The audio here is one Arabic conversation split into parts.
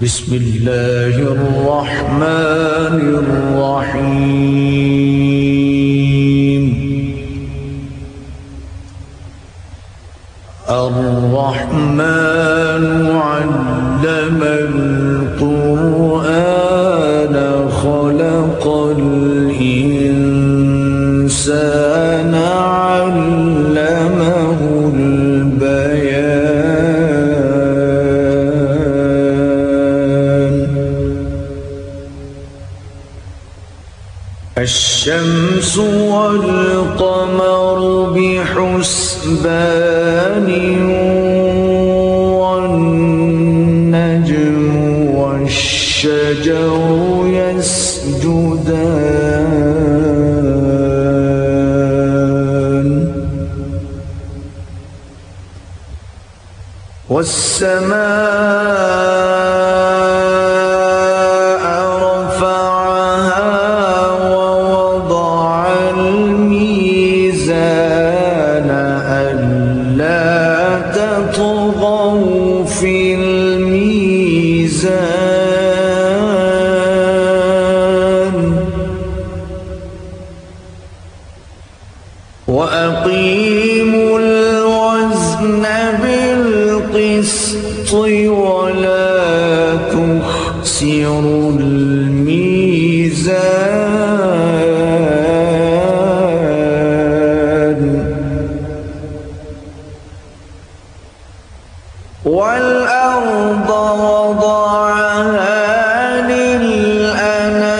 بسم الله الرحمن الرحيم. الرحمن علم القرآن خلق الإنسان علمه البيان. الشمس والقمر بحسبان والنجم والشجر يسجدان والسماء رفعها ووضع الميزان ألا تطغوا في الميزان وأقيموا الوزن بالقسط ولا تخسروا الميزان والأرض وضعها للأنام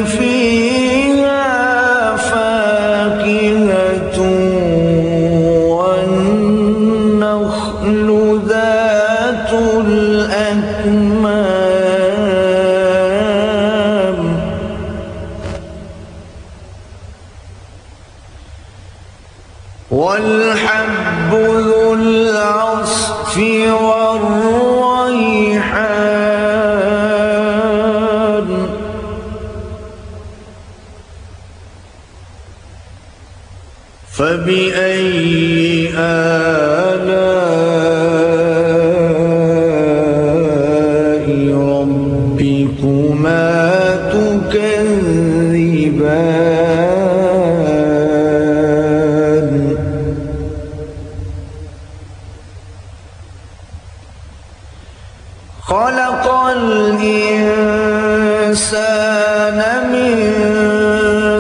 فيها فاكهة والنخل ذات الأكمام والحب ذو العصف والريحان فبأي آلاء ربكما تكذبان خلق الإنسان من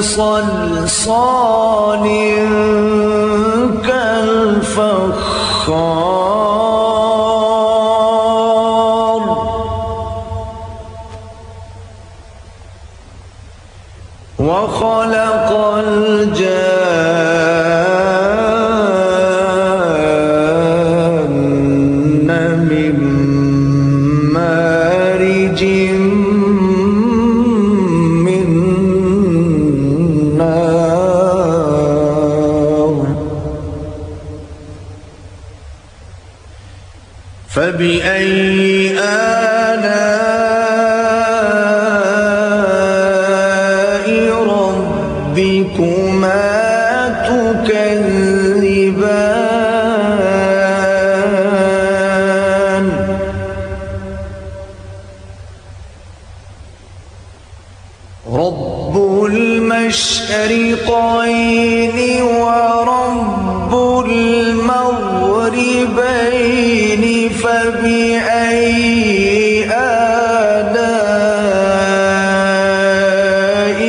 صلصال كالفخار وخلق الجان من مارج من نار فبأي آلاء ربكما تكذبان رب المشرقين ورب المغربين فبأي آلاء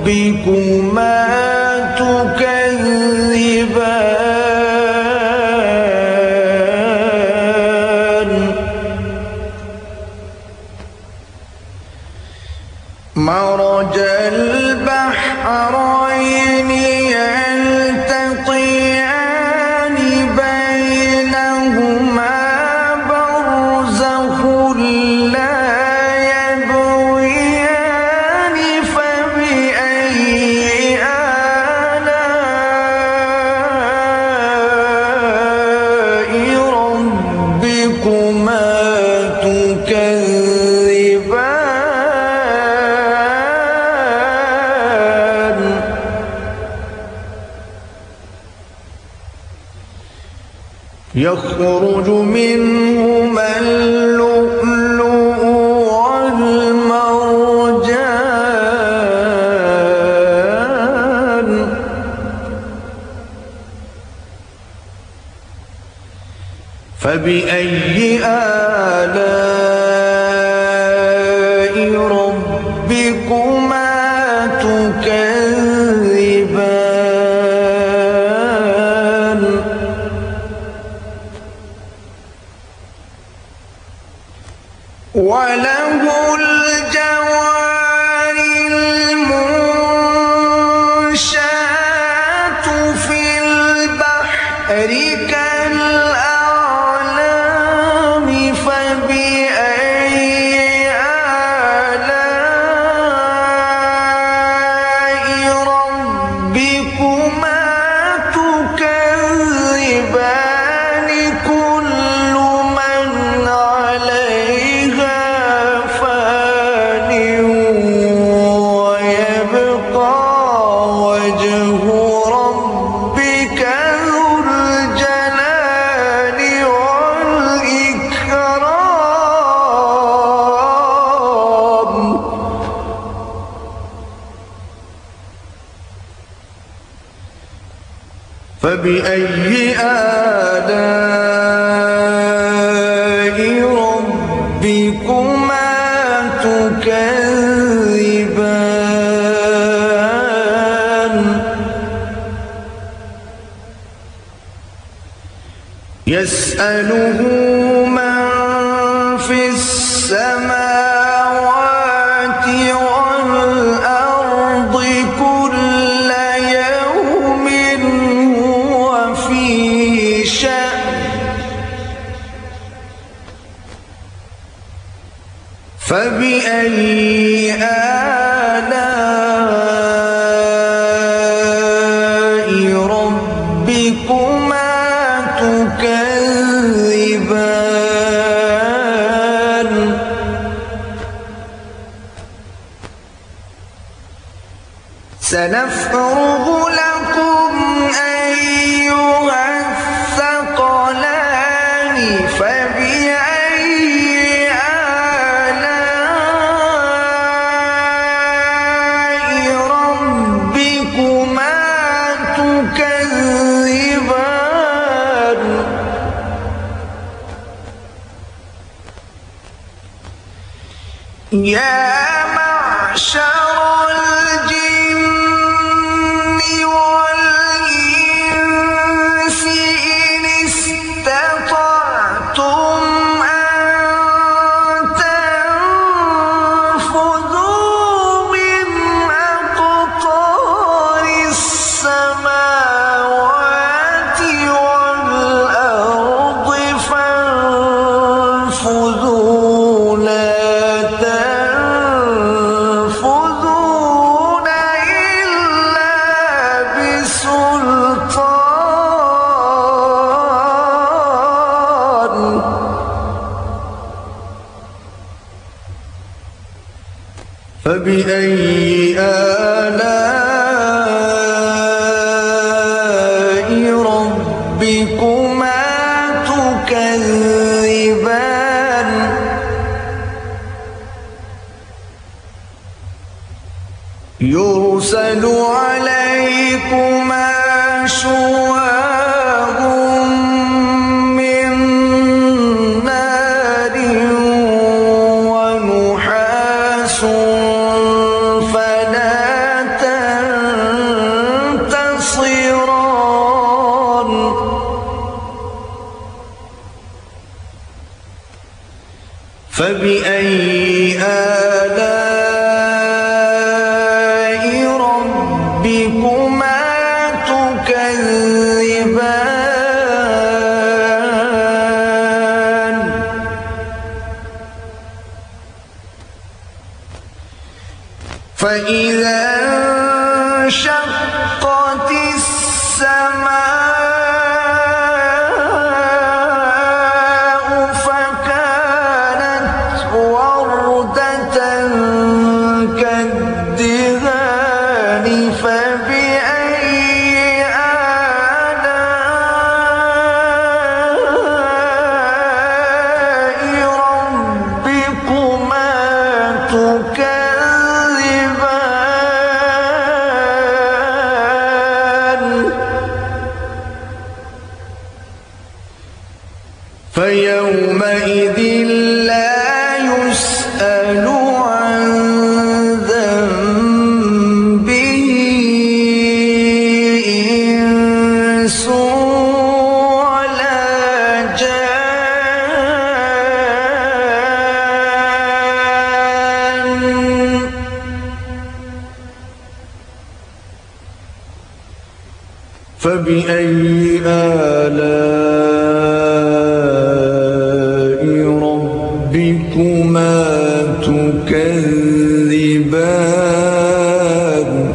ربكما تكذبان مرج البحرين يلتقيان بينهما برزخ لا يبغيان فبأي آلاء ربكما تكذبان يخرج منهما اللؤلؤ فبأي آلاء ربكما تكذبان وله الجوار المنشآت في البحر كالأعلام فبأي آلاء ربكما تكذبان كل من عليها فان ويبقى وجه ربك ذو الجلال والإكرام فبأي آلاء ربكما تكذبان يسأله من في السماوات والأرض كل يوم هو في شأن فبأي آلاء ربكما تكذبان سنفرغ لكم أيها الثقلان فبأي آلاء ربكما تكذبان يا معشر الجن والإنس إن استطعتم أن تنفذوا من أقطار السماوات والأرض فانفذوا لا تنفذون إلا بسلطان فبأي آلاء ربكما تكذبان يرسل عليكما شواظ من نار ونحاس فلا تنتصران فبأي آلاء ربكما تكذبان فإذا انشقت السماء فكانت وردة كالدهان فبأي آلاء ربكما تكذبان لا يسأل عن ذنبه إنس ولا جان فبأي آلاء ربكما تكذبان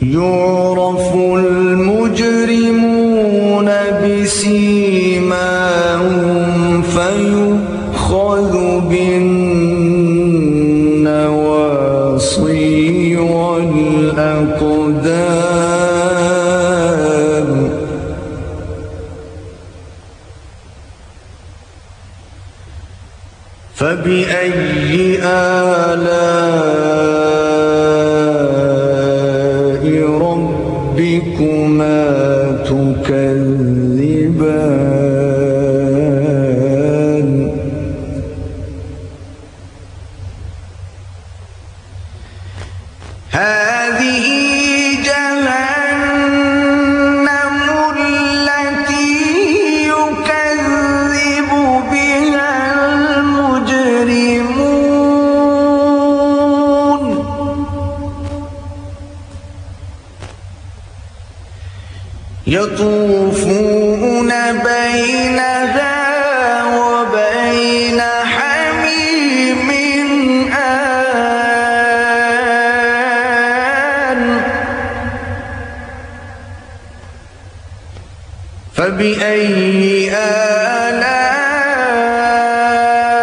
يعرف المجرمون بسيماهم فيؤخذ بالنواصي والأقدام فبأي آلاء ربكما تكذبان هذه جهنم التي يكذب بها المجرمون يطوفون بينها وبين حميم آن فبأي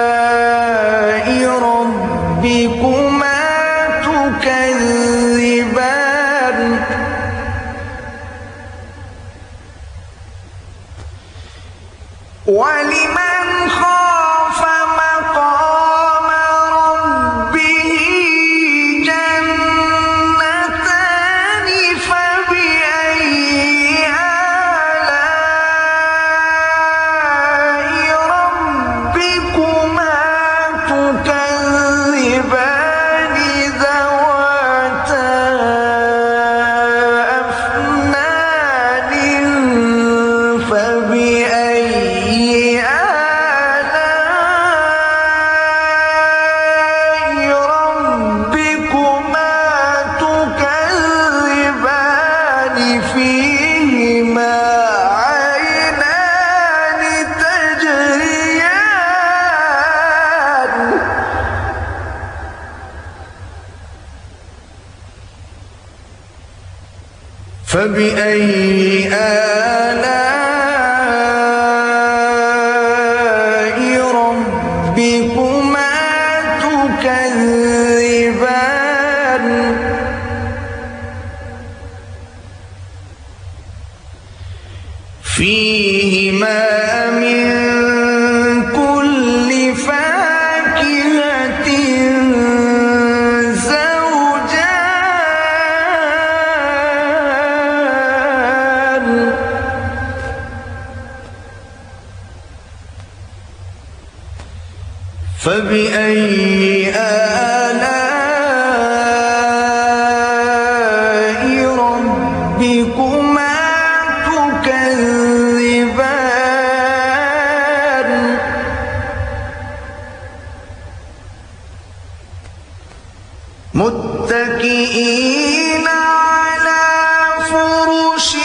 آلاء ربكما تكذبان ولمن خاف مقام ربه جنتان فبأي آلاء ربكما تكذبان ذواتا أفنان فبأي آلاء ربكما تكذبان فيهما عينان تجريان فبأي آلاء ربكما تكذبان فيهما من كل فاكهة زوجان فبأي آلاء ربكما تكذبان متكئين على فرش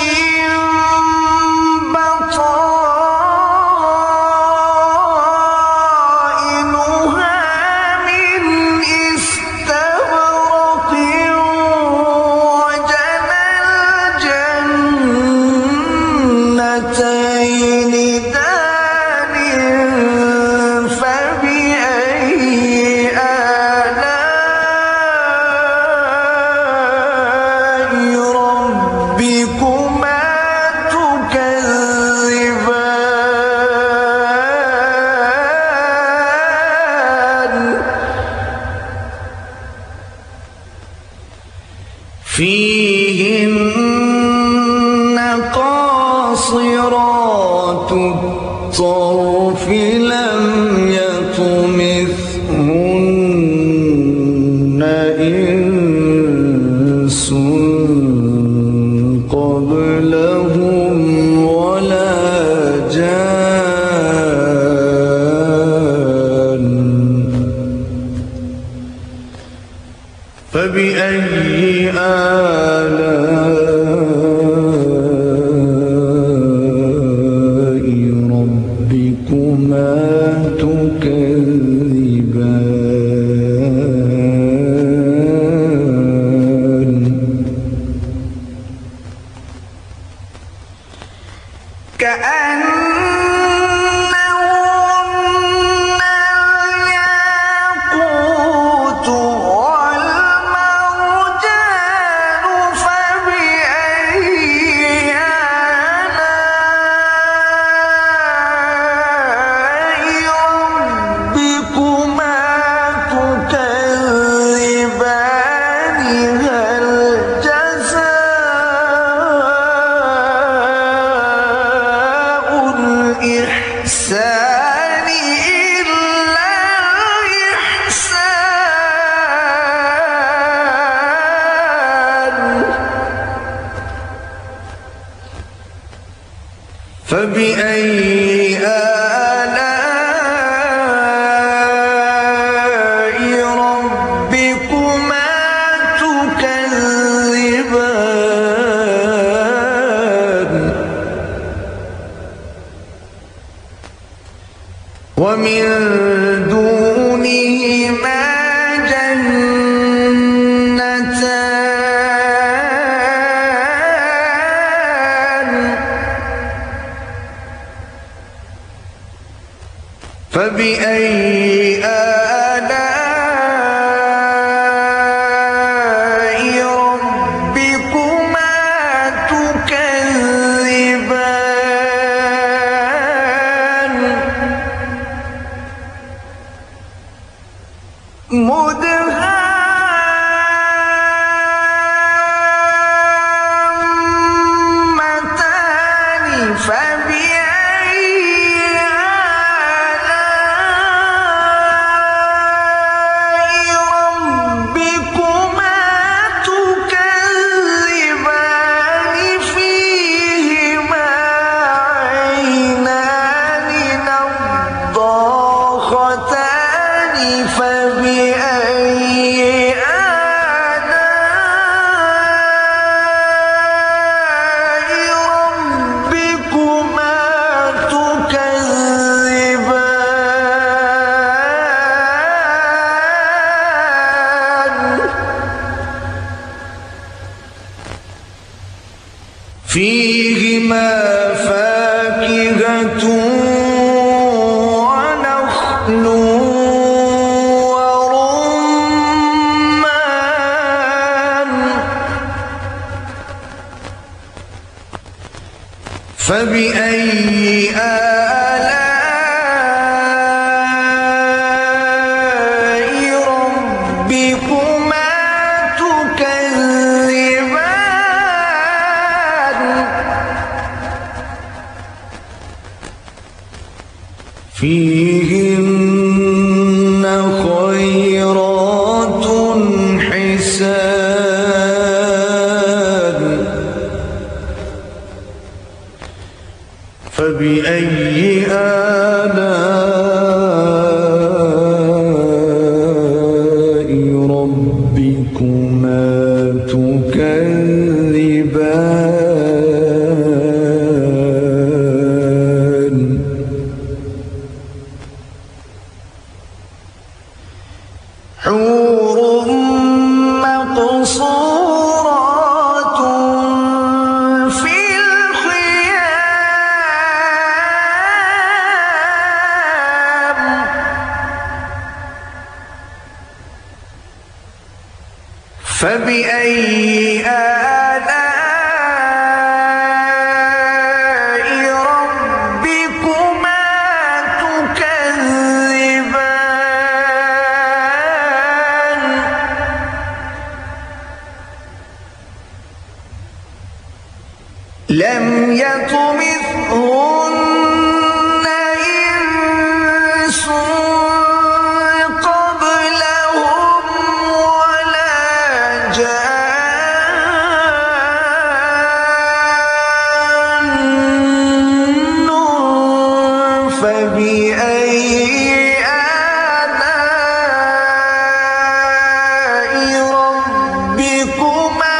بطائنها من استبرق وجنى الجنتين دان فبأي آلاء الطرف لم يطمثهن إنس قبلهم ولا جان فبأي آلاء ربكما تكذبان كأنهن الياقوت والمرجان فبأي آلاء ربكما تكذبان هل جزاء الإحسان إلا الإحسان فبأي آلاء ربكما تكذبان ومن دونهما جنتان فبأي آلاء ربكما تكذبان مدهامتان فبأي آلاء ربكما تكذبان فيهما عينان نضاختان فبأي آلاء ربكما تكذبان فيهما فاكهة ونخل ورمان فبأي آلاء ربكما تكذبان فيهن خيرات حسان فبأي آلاء ربكما تكذبان حور مقصورات في الخيام فبأي آلاء ربكما تكذبان لم يطمثهن فبأي آلاء ربكما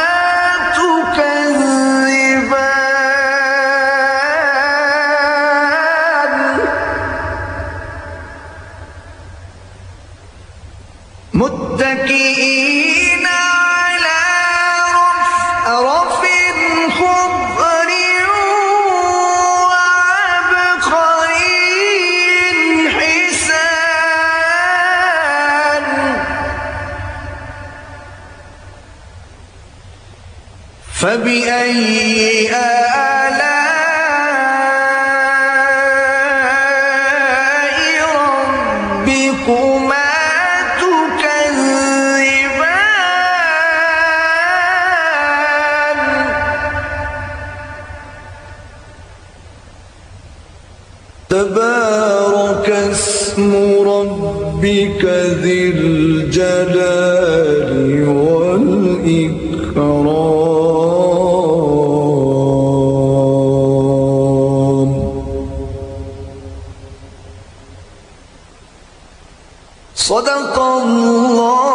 تكذبان متكئين على رفرف خضر وعبقري حسان فبأي آلاء ربكما تكذبان تبارك اسم ربك ذي الجلال والإكرام صدق الله